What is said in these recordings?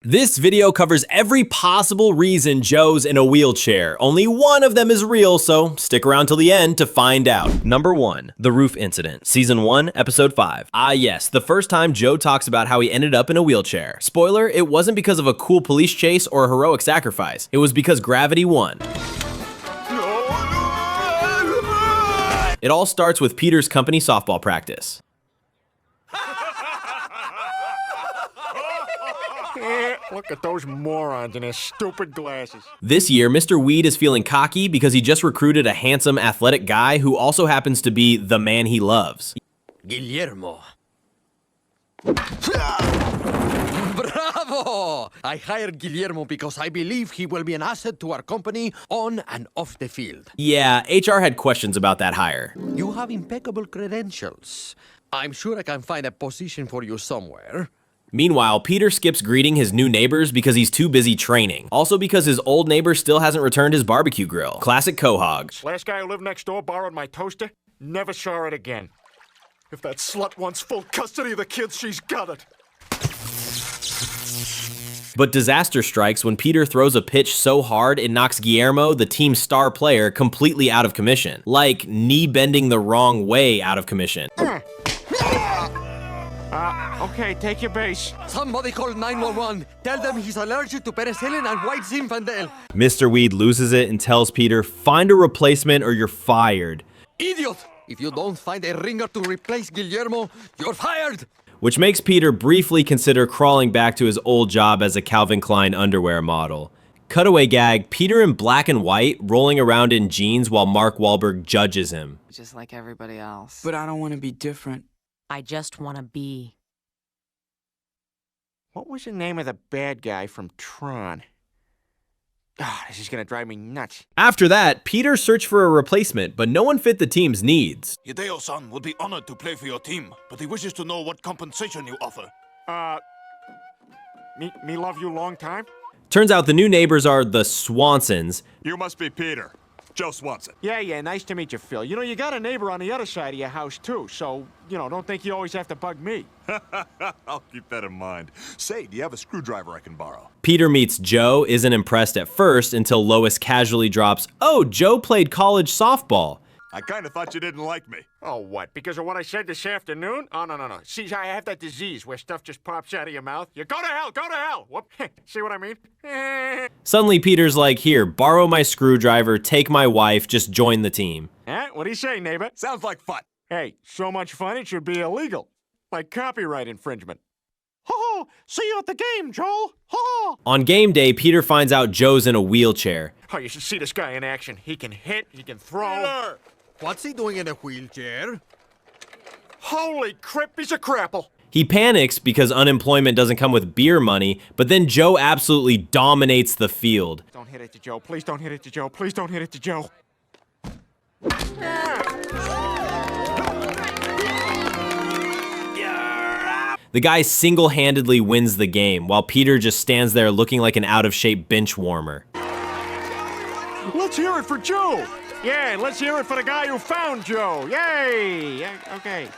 This video covers every possible reason Joe's in a wheelchair. Only one of them is real, so stick around till the end to find out. Number 1. The Roof Incident. Season 1, Episode 5. Ah yes, the first time Joe talks about how he ended up in a wheelchair. Spoiler, it wasn't because of a cool police chase or a heroic sacrifice. It was because gravity won. It all starts with Peter's company softball practice. Look at those morons in their stupid glasses. This year, Mr. Weed is feeling cocky because he just recruited a handsome, athletic guy who also happens to be the man he loves. Guillermo. Bravo! I hired Guillermo because I believe he will be an asset to our company on and off the field. Yeah, HR had questions about that hire. You have impeccable credentials. I'm sure I can find a position for you somewhere. Meanwhile, Peter skips greeting his new neighbors because he's too busy training. Also because his old neighbor still hasn't returned his barbecue grill. Classic Quahog. Last guy who lived next door borrowed my toaster. Never saw it again. If that slut wants full custody of the kids, she's got it. But disaster strikes when Peter throws a pitch so hard it knocks Guillermo, the team's star player, completely out of commission. Like knee bending the wrong way out of commission. Okay, take your base. Somebody call 911. Tell them he's allergic to penicillin and white Zinfandel. Mr. Weed loses it and tells Peter, find a replacement or you're fired. Idiot! If you don't find a ringer to replace Guillermo, you're fired! Which makes Peter briefly consider crawling back to his old job as a Calvin Klein underwear model. Cutaway gag, Peter in black and white, rolling around in jeans while Mark Wahlberg judges him. Just like everybody else. But I don't want to be different. I just want to be. What was the name of the bad guy from Tron? This is gonna drive me nuts. After that, Peter searched for a replacement, but no one fit the team's needs. Hideo-san would be honored to play for your team, but he wishes to know what compensation you offer. Me love you long time? Turns out the new neighbors are the Swansons. You must be Peter. Joe Swanson. Yeah, nice to meet you, Phil. You know, you got a neighbor on the other side of your house, too, so, don't think you always have to bug me. I'll keep that in mind. Say, do you have a screwdriver I can borrow? Peter meets Joe, isn't impressed at first until Lois casually drops, oh, Joe played college softball. I kind of thought you didn't like me. Oh, what? Because of what I said this afternoon? Oh, no. See, I have that disease where stuff just pops out of your mouth. You go to hell! Whoop. See what I mean? Suddenly Peter's like, here, borrow my screwdriver, take my wife, just join the team. What do you say, neighbor? Sounds like fun. Hey, so much fun it should be illegal. Like copyright infringement. Ho-ho! See you at the game, Joel! Ho-ho! On game day, Peter finds out Joe's in a wheelchair. Oh, you should see this guy in action. He can hit, he can throw. Peter! What's he doing in a wheelchair? Holy crap, he's a crapple. He panics because unemployment doesn't come with beer money, but then Joe absolutely dominates the field. Don't hit it to Joe. Please don't hit it to Joe. Please don't hit it to Joe. The guy single-handedly wins the game, while Peter just stands there looking like an out-of-shape bench warmer. Let's hear it for Joe. Yeah, and let's hear it for the guy who found Joe. Yay! Okay.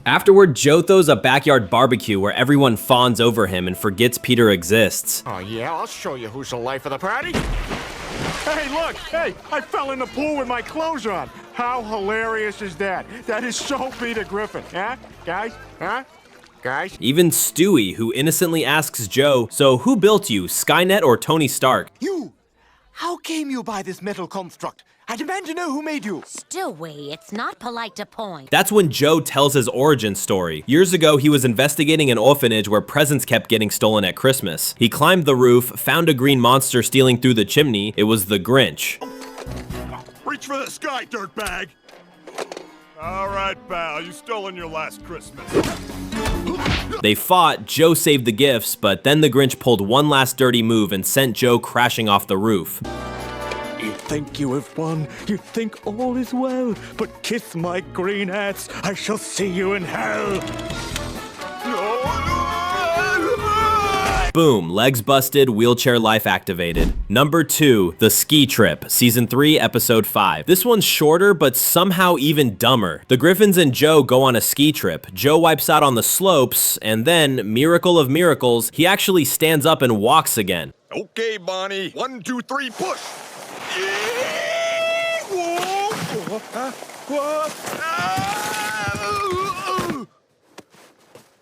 Afterward, Joe throws a backyard barbecue where everyone fawns over him and forgets Peter exists. Oh, yeah, I'll show you who's the life of the party. Hey, look! Hey, I fell in the pool with my clothes on. How hilarious is that? That is so Peter Griffin. Huh? Guys? Huh? Guys? Even Stewie, who innocently asks Joe, so who built you, Skynet or Tony Stark? You! How came you by this metal construct? I demand to know who made you. Stewie, it's not polite to point. That's when Joe tells his origin story. Years ago, he was investigating an orphanage where presents kept getting stolen at Christmas. He climbed the roof, found a green monster stealing through the chimney. It was the Grinch. Reach for the sky, dirtbag! All right, pal, you stolen your last Christmas. They fought, Joe saved the gifts, but then the Grinch pulled one last dirty move and sent Joe crashing off the roof. You think you have won, you think all is well, but kiss my green ass, I shall see you in hell. Boom, legs busted, wheelchair life activated. Number 2, The Ski Trip, Season 3, Episode 5. This one's shorter, but somehow even dumber. The Griffins and Joe go on a ski trip. Joe wipes out on the slopes, and then, miracle of miracles, he actually stands up and walks again. Okay, Bonnie. 1, 2, 3, push.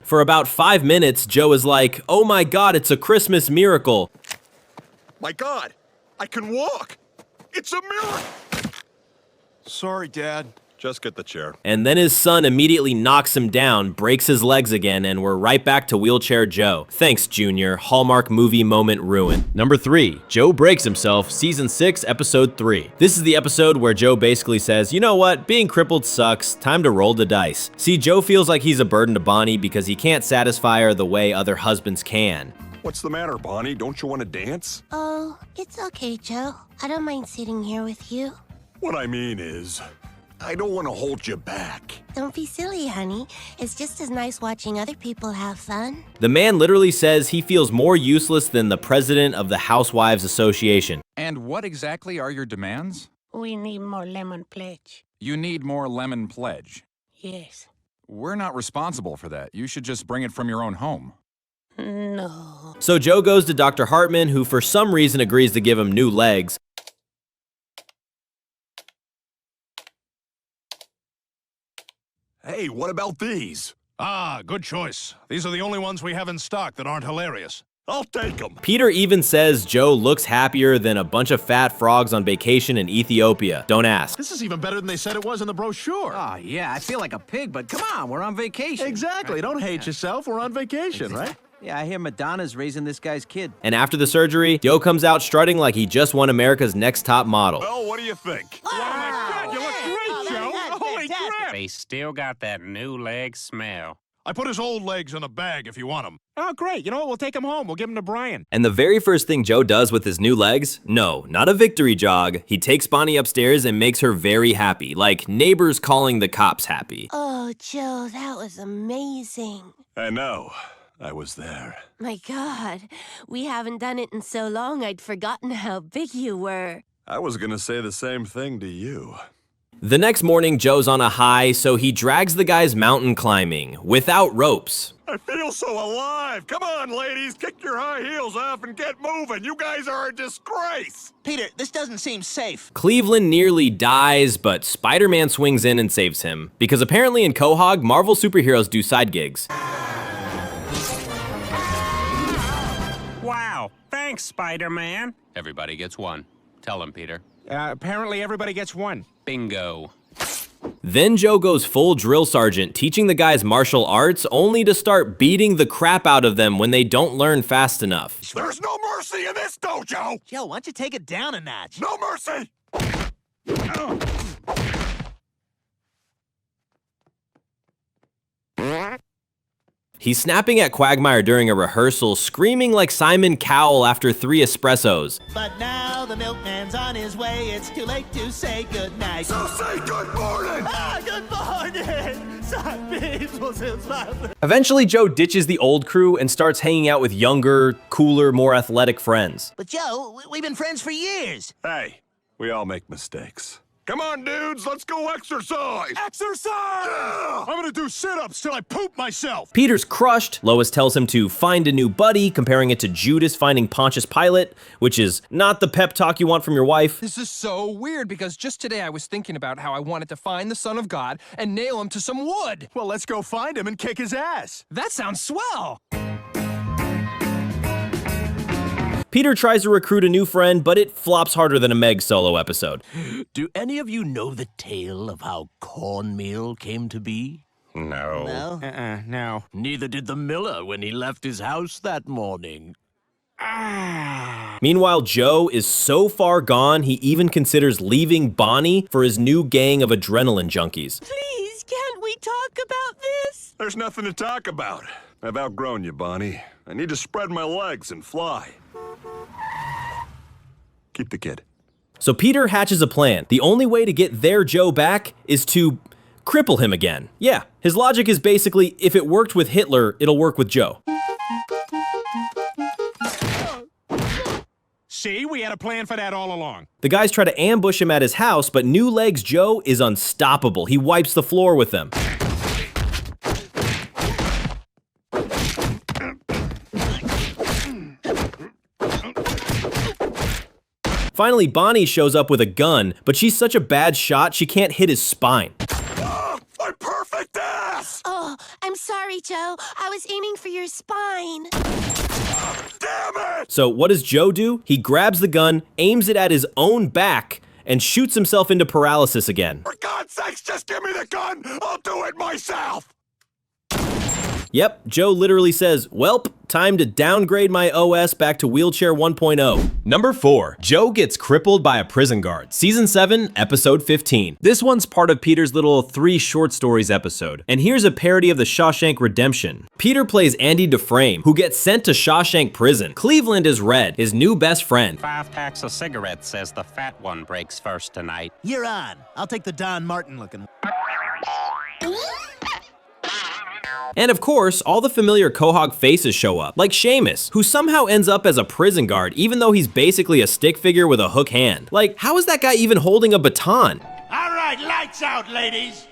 For about 5 minutes, Joe is like, oh my god, it's a Christmas miracle. My God, I can walk. It's a miracle. Sorry, Dad. Just get the chair. And then his son immediately knocks him down, breaks his legs again, and we're right back to Wheelchair Joe. Thanks, Junior. Hallmark movie moment ruined. Number 3, Joe Breaks Himself, Season 6, Episode 3. This is the episode where Joe basically says, you know what, being crippled sucks, time to roll the dice. See, Joe feels like he's a burden to Bonnie because he can't satisfy her the way other husbands can. What's the matter, Bonnie? Don't you want to dance? Oh, it's okay, Joe. I don't mind sitting here with you. What I mean is, I don't want to hold you back. Don't be silly, honey. It's just as nice watching other people have fun. The man literally says he feels more useless than the president of the Housewives Association. And what exactly are your demands? We need more lemon pledge. You need more lemon pledge. Yes. We're not responsible for that. You should just bring it from your own home. No. So Joe goes to Dr. Hartman, who for some reason agrees to give him new legs. Hey, what about these? Ah, good choice. These are the only ones we have in stock that aren't hilarious. I'll take them. Peter even says Joe looks happier than a bunch of fat frogs on vacation in Ethiopia. Don't ask. This is even better than they said it was in the brochure. Oh, yeah, I feel like a pig, but come on, we're on vacation. Exactly. Don't hate yourself. We're on vacation, right? Yeah, I hear Madonna's raising this guy's kid. And after the surgery, Joe comes out strutting like he just won America's Next Top Model. Well, what do you think? Oh, my God, you look great, Joe. Holy crap. They still got that new leg smell. I put his old legs in a bag if you want them. Oh, great. You know what? We'll take him home. We'll give him to Brian. And the very first thing Joe does with his new legs? No, not a victory jog. He takes Bonnie upstairs and makes her very happy, like neighbors calling the cops happy. Oh, Joe, that was amazing. I know. I was there. My God, we haven't done it in so long I'd forgotten how big you were. I was gonna say the same thing to you. The next morning, Joe's on a high, so he drags the guys mountain climbing, without ropes. I feel so alive. Come on, ladies, kick your high heels off and get moving. You guys are a disgrace. Peter, this doesn't seem safe. Cleveland nearly dies, but Spider-Man swings in and saves him. Because apparently in Quahog, Marvel superheroes do side gigs. Wow. Thanks, Spider-Man. Everybody gets one. Tell him, Peter. Apparently everybody gets one. Bingo. Then Joe goes full drill sergeant, teaching the guys martial arts, only to start beating the crap out of them when they don't learn fast enough. There's no mercy in this dojo. Joe, why don't you take it down a notch? No mercy. He's snapping at Quagmire during a rehearsal, screaming like Simon Cowell after 3 espressos. But now the milkman's on his way. It's too late to say goodnight. So say good morning. Ah, good morning. Some people still smile. Eventually, Joe ditches the old crew and starts hanging out with younger, cooler, more athletic friends. But Joe, we've been friends for years. Hey, we all make mistakes. Come on, dudes, let's go exercise. Exercise! Yeah! I'm gonna do sit-ups till I poop myself. Peter's crushed. Lois tells him to find a new buddy, comparing it to Judas finding Pontius Pilate, which is not the pep talk you want from your wife. This is so weird because just today I was thinking about how I wanted to find the Son of God and nail him to some wood. Well, let's go find him and kick his ass. That sounds swell. Peter tries to recruit a new friend, but it flops harder than a Meg solo episode. Do any of you know the tale of how cornmeal came to be? No. No? No. Neither did the miller when he left his house that morning. Meanwhile, Joe is so far gone, he even considers leaving Bonnie for his new gang of adrenaline junkies. Please, can't we talk about this? There's nothing to talk about. I've outgrown you, Bonnie. I need to spread my legs and fly. Keep the kid. So Peter hatches a plan. The only way to get their Joe back is to cripple him again. Yeah, his logic is basically, if it worked with Hitler, it'll work with Joe. See, we had a plan for that all along. The guys try to ambush him at his house, but New Legs Joe is unstoppable. He wipes the floor with them. Finally, Bonnie shows up with a gun, but she's such a bad shot she can't hit his spine. My perfect ass! Oh, I'm sorry, Joe. I was aiming for your spine. Damn it! So what does Joe do? He grabs the gun, aims it at his own back, and shoots himself into paralysis again. For God's sakes, just give me the gun! I'll do it myself! Yep, Joe literally says, "Welp, time to downgrade my OS back to wheelchair 1.0. Number 4. Joe gets crippled by a prison guard. Season 7, episode 15. This one's part of Peter's little 3 short stories episode. And here's a parody of the Shawshank Redemption. Peter plays Andy Dufresne, who gets sent to Shawshank Prison. Cleveland is Red, his new best friend. 5 packs of cigarettes says the fat one breaks first tonight. You're on. I'll take the Don Martin looking. And of course, all the familiar Quahog faces show up, like Seamus, who somehow ends up as a prison guard even though he's basically a stick figure with a hook hand. Like, how is that guy even holding a baton? All right, lights out, ladies.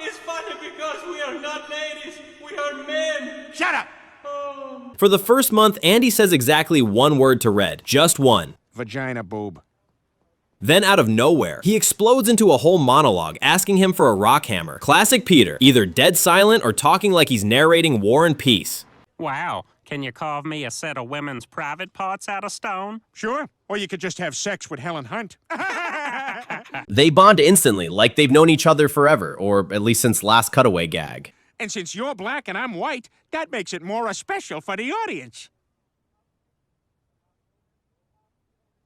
It's funny because we are not ladies, we are men. Shut up. For the first month, Andy says exactly one word to Red, just one. Vagina boob. Then out of nowhere, he explodes into a whole monologue asking him for a rock hammer. Classic Peter, either dead silent or talking like he's narrating War and Peace. Wow, can you carve me a set of women's private parts out of stone? Sure. Or you could just have sex with Helen Hunt. They bond instantly, like they've known each other forever, or at least since last cutaway gag. And since you're black and I'm white, that makes it more special for the audience.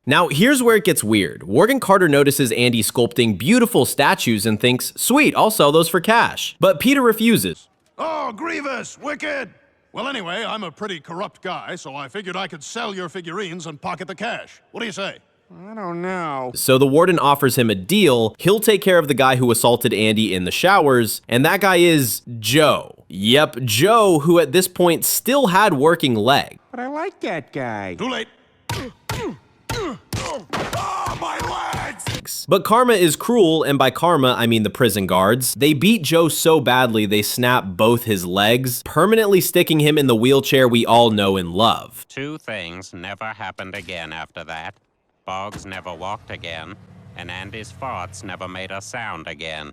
Now, here's where it gets weird. Morgan Carter notices Andy sculpting beautiful statues and thinks, sweet, I'll sell those for cash. But Peter refuses. Oh, Grievous, wicked! Well, anyway, I'm a pretty corrupt guy, so I figured I could sell your figurines and pocket the cash. What do you say? I don't know. So the warden offers him a deal. He'll take care of the guy who assaulted Andy in the showers, and that guy is Joe. Yep, Joe, who at this point still had working leg. But I like that guy. Too late. Oh, my legs! But karma is cruel, and by karma, I mean the prison guards. They beat Joe so badly they snap both his legs, permanently sticking him in the wheelchair we all know and love. 2 things never happened again after that. Boggs never walked again, and Andy's farts never made a sound again.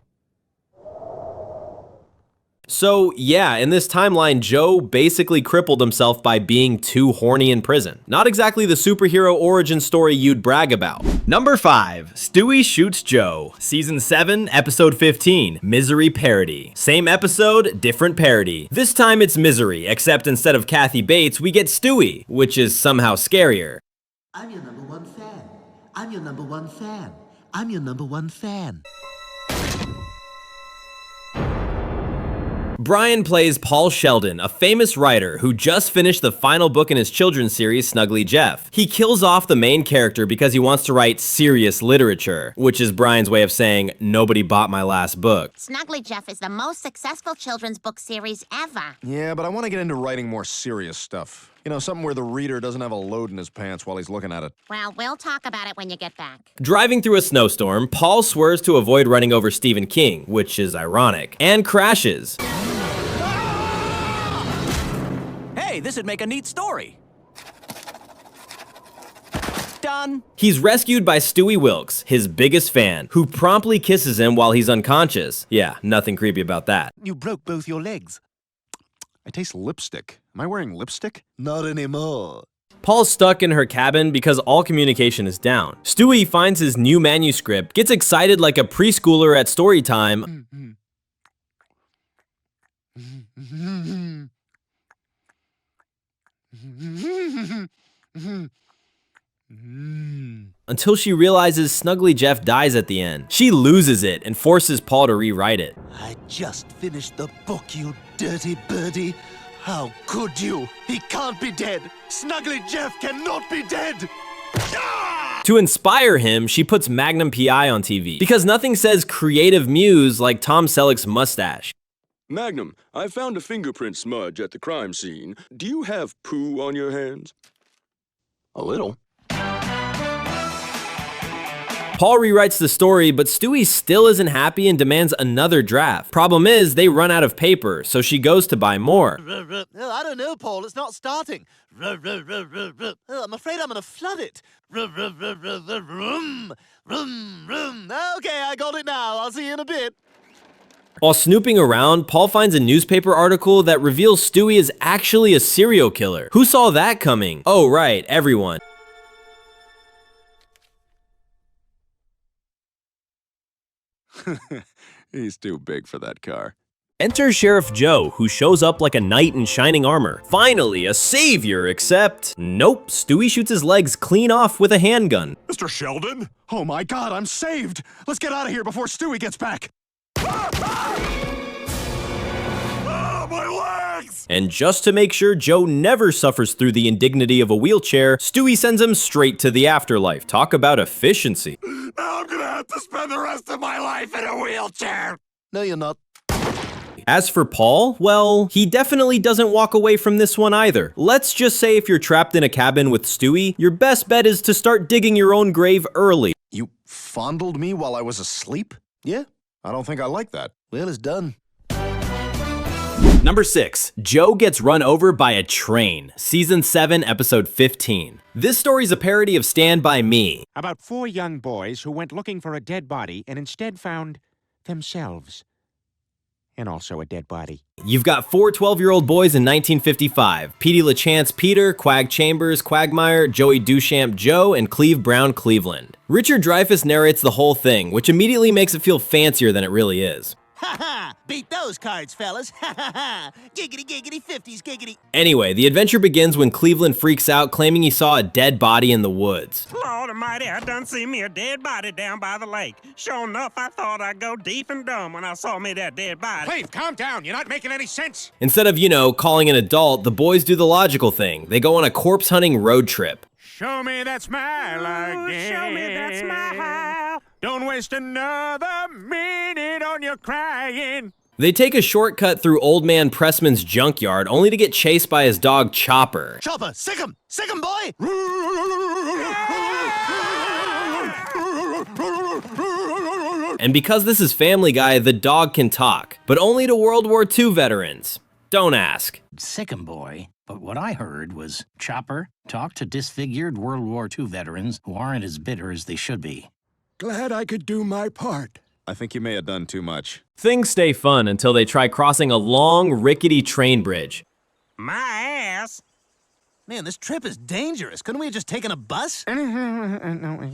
So yeah, in this timeline, Joe basically crippled himself by being too horny in prison. Not exactly the superhero origin story you'd brag about. Number 5, Stewie Shoots Joe. Season 7, episode 15, Misery Parody. Same episode, different parody. This time it's Misery, except instead of Kathy Bates, we get Stewie, which is somehow scarier. I'm your number 1 fan. I'm your number 1 fan. I'm your number 1 fan. Brian plays Paul Sheldon, a famous writer who just finished the final book in his children's series, Snuggly Jeff. He kills off the main character because he wants to write serious literature, which is Brian's way of saying, nobody bought my last book. Snuggly Jeff is the most successful children's book series ever. Yeah, but I want to get into writing more serious stuff. You know, something where the reader doesn't have a load in his pants while he's looking at it. Well, we'll talk about it when you get back. Driving through a snowstorm, Paul swerves to avoid running over Stephen King, which is ironic, and crashes. Hey, this'd make a neat story. Done. He's rescued by Stewie Wilkes, his biggest fan, who promptly kisses him while he's unconscious. Yeah, nothing creepy about that. You broke both your legs. I taste lipstick. Am I wearing lipstick? Not anymore. Paul's stuck in her cabin because all communication is down. Stewie finds his new manuscript, gets excited like a preschooler at story time, until she realizes Snuggly Jeff dies at the end. She loses it and forces Paul to rewrite it. I just finished the book, you dirty birdie. How could you? He can't be dead. Snuggly Jeff cannot be dead. To inspire him, she puts Magnum PI on TV, because nothing says creative muse like Tom Selleck's mustache. Magnum, I found a fingerprint smudge at the crime scene. Do you have poo on your hands? A little. Paul rewrites the story, but Stewie still isn't happy and demands another draft. Problem is, they run out of paper, so she goes to buy more. I don't know, Paul. It's not starting. I'm afraid I'm going to flood it. Okay, I got it now. I'll see you in a bit. While snooping around, Paul finds a newspaper article that reveals Stewie is actually a serial killer. Who saw that coming? Oh, right, everyone. He's too big for that car. Enter Sheriff Joe, who shows up like a knight in shining armor. Finally, a savior, except nope, Stewie shoots his legs clean off with a handgun. Mr. Sheldon? Oh my God, I'm saved! Let's get out of here before Stewie gets back! Oh, my legs! And just to make sure Joe never suffers through the indignity of a wheelchair, Stewie sends him straight to the afterlife. Talk about efficiency. Now I'm gonna have to spend the rest of my life in a wheelchair! No, you're not. As for Paul, well, he definitely doesn't walk away from this one either. Let's just say if you're trapped in a cabin with Stewie, your best bet is to start digging your own grave early. You fondled me while I was asleep? Yeah. I don't think I like that. Well, it's done. Number 6, Joe gets run over by a train. Season 7, episode 15. This story's a parody of Stand By Me. About 4 young boys who went looking for a dead body and instead found themselves. And also a dead body. You've got 4 12-year-old boys in 1955. Petey LaChance Peter, Quag Chambers Quagmire, Joey Duchamp Joe, and Cleve Brown Cleveland. Richard Dreyfuss narrates the whole thing, which immediately makes it feel fancier than it really is. Ha ha! Beat those cards, fellas! Ha ha ha! Giggity giggity 50s giggity! Anyway, the adventure begins when Cleveland freaks out, claiming he saw a dead body in the woods. Lord almighty, I done seen me a dead body down by the lake. Sure enough, I thought I'd go deep and dumb when I saw me that dead body. Cleve, calm down. You're not making any sense. Instead of, calling an adult, the boys do the logical thing. They go on a corpse hunting road trip. Show me that smile again. Show me that smile. Don't waste another minute on your crying. They take a shortcut through Old Man Pressman's junkyard, only to get chased by his dog Chopper. Chopper, sick him! Sick him, boy! And because this is Family Guy, the dog can talk, but only to World War II veterans. Don't ask. Sick 'em, boy. But what I heard was Chopper talk to disfigured World War II veterans who aren't as bitter as they should be. Glad I could do my part. I think you may have done too much. Things stay fun until they try crossing a long, rickety train bridge. My ass! Man, this trip is dangerous. Couldn't we have just taken a bus? No,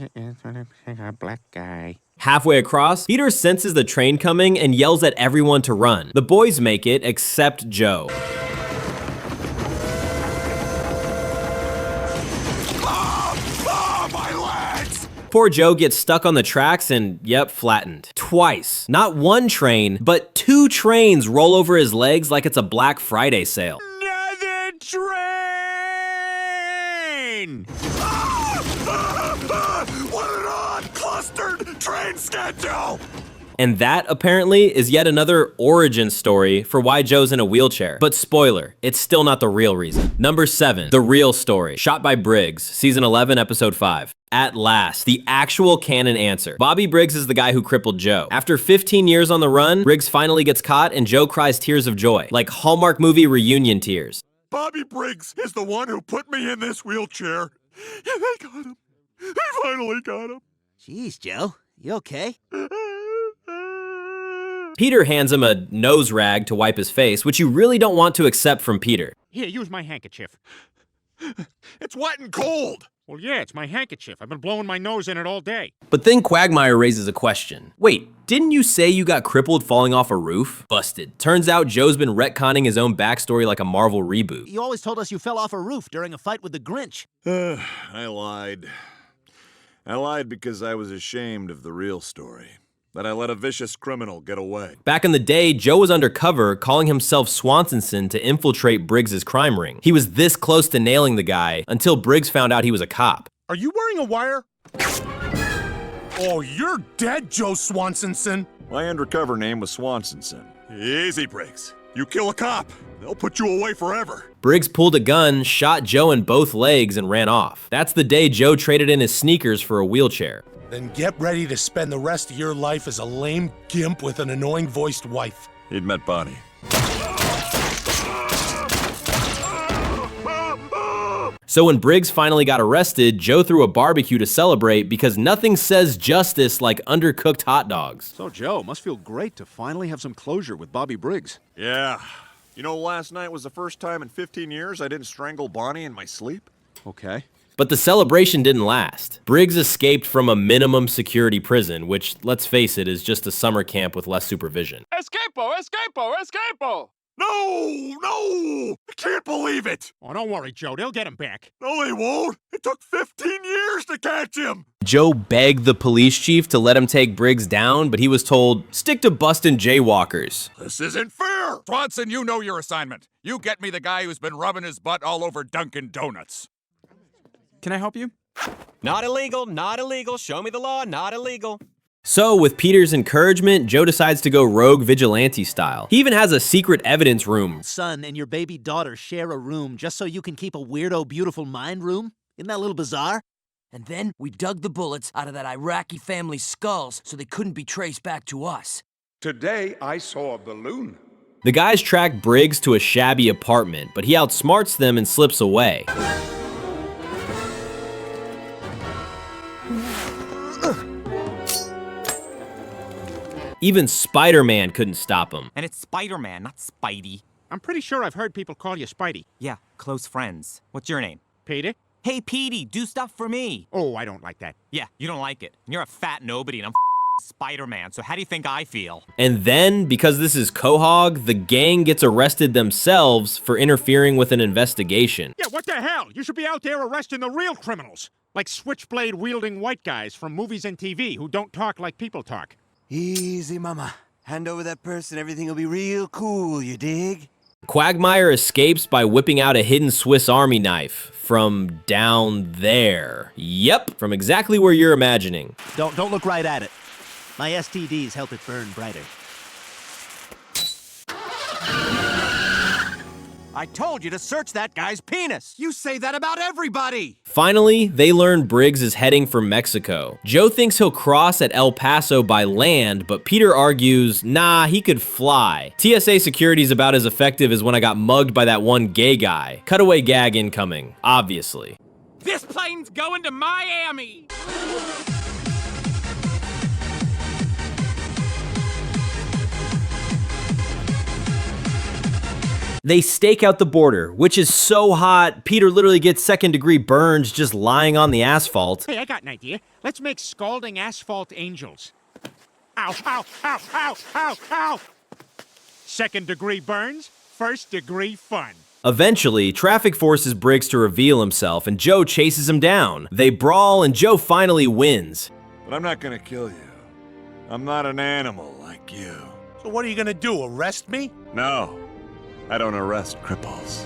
a black guy. Halfway across, Peter senses the train coming and yells at everyone to run. The boys make it, except Joe. Poor Joe gets stuck on the tracks and, yep, flattened. Twice. Not one train, but 2 trains roll over his legs like it's a Black Friday sale. Another train! What an odd, clustered train schedule! And that, apparently, is yet another origin story for why Joe's in a wheelchair. But spoiler, it's still not the real reason. Number 7, The Real Story, shot by Briggs, season 11, episode 5. At last, the actual canon answer. Bobby Briggs is the guy who crippled Joe. After 15 years on the run, Briggs finally gets caught and Joe cries tears of joy, like Hallmark movie reunion tears. Bobby Briggs is the one who put me in this wheelchair. Yeah, they got him. They finally got him. Jeez, Joe. You okay? Peter hands him a nose rag to wipe his face, which you really don't want to accept from Peter. Here, use my handkerchief. It's wet and cold. Well, yeah, it's my handkerchief. I've been blowing my nose in it all day. But then Quagmire raises a question. Wait, didn't you say you got crippled falling off a roof? Busted. Turns out Joe's been retconning his own backstory like a Marvel reboot. You always told us you fell off a roof during a fight with the Grinch. I lied. I lied because I was ashamed of the real story. That I let a vicious criminal get away. Back in the day, Joe was undercover, calling himself Swansonson to infiltrate Briggs' crime ring. He was this close to nailing the guy until Briggs found out he was a cop. Are you wearing a wire? Oh, you're dead, Joe Swansonson. My undercover name was Swansonson. Easy, Briggs. You kill a cop, they'll put you away forever. Briggs pulled a gun, shot Joe in both legs, and ran off. That's the day Joe traded in his sneakers for a wheelchair. Then get ready to spend the rest of your life as a lame gimp with an annoying voiced wife. He'd met Bonnie. So when Briggs finally got arrested, Joe threw a barbecue to celebrate because nothing says justice like undercooked hot dogs. So Joe, must feel great to finally have some closure with Bobby Briggs. Yeah. You know, last night was the first time in 15 years I didn't strangle Bonnie in my sleep. Okay. But the celebration didn't last. Briggs escaped from a minimum security prison, which, let's face it, is just a summer camp with less supervision. Escapo! Escapo! Escapo! No! No! I can't believe it! Oh, don't worry, Joe. They'll get him back. No, they won't! It took 15 years to catch him! Joe begged the police chief to let him take Briggs down, but he was told, stick to busting jaywalkers. This isn't fair! Swanson, you know your assignment. You get me the guy who's been rubbing his butt all over Dunkin' Donuts. Can I help you? Not illegal, not illegal. Show me the law, not illegal. So, with Peter's encouragement, Joe decides to go rogue vigilante style. He even has a secret evidence room. Son and your baby daughter share a room just so you can keep a weirdo, beautiful mind room? Isn't that a little bizarre? And then we dug the bullets out of that Iraqi family's skulls so they couldn't be traced back to us. Today I saw a balloon. The guys track Briggs to a shabby apartment, but he outsmarts them and slips away. Even Spider-Man couldn't stop him. And it's Spider-Man, not Spidey. I'm pretty sure I've heard people call you Spidey. Yeah, close friends. What's your name? Peter? Hey, Petey, do stuff for me. Oh, I don't like that. Yeah, you don't like it. And you're a fat nobody, and I'm Spider-Man, so how do you think I feel? And then, because this is Quahog, the gang gets arrested themselves for interfering with an investigation. Yeah, what the hell? You should be out there arresting the real criminals. Like switchblade-wielding white guys from movies and TV who don't talk like people talk. Easy, mama. Hand over that purse and everything will be real cool, you dig? Quagmire escapes by whipping out a hidden Swiss Army knife from down there. Yep, from exactly where you're imagining. Don't look right at it. My STDs help it burn brighter. I told you to search that guy's penis. You say that about everybody. Finally, they learn Briggs is heading for Mexico. Joe thinks he'll cross at El Paso by land, but Peter argues, nah, he could fly. TSA security's about as effective as when I got mugged by that one gay guy. Cutaway gag incoming, obviously. This plane's going to Miami! They stake out the border, which is so hot, Peter literally gets second-degree burns just lying on the asphalt. Hey, I got an idea. Let's make scalding asphalt angels. Ow, ow, ow, ow, ow, ow! Second-degree burns, first-degree fun. Eventually, traffic forces Briggs to reveal himself, and Joe chases him down. They brawl, and Joe finally wins. But I'm not gonna kill you. I'm not an animal like you. So what are you gonna do, arrest me? No. I don't arrest cripples.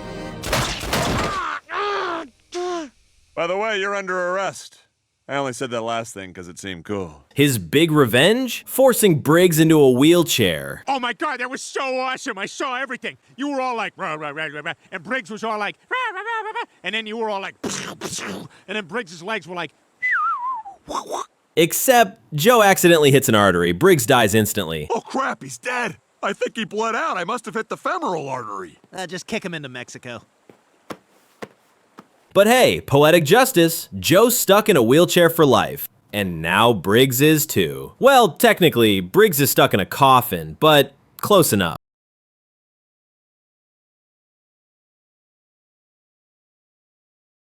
By the way, you're under arrest. I only said that last thing because it seemed cool. His big revenge? Forcing Briggs into a wheelchair. Oh my God, that was so awesome. I saw everything. You were all like, rah, rah, rah, rah, rah, and Briggs was all like, rah, rah, rah, rah, rah, and then you were all like, and then Briggs' legs were like, Except, Joe accidentally hits an artery. Briggs dies instantly. Oh crap, he's dead. I think he bled out. I must have hit the femoral artery. Just kick him into Mexico. But hey, poetic justice. Joe's stuck in a wheelchair for life. And now Briggs is too. Well, technically, Briggs is stuck in a coffin, but close enough.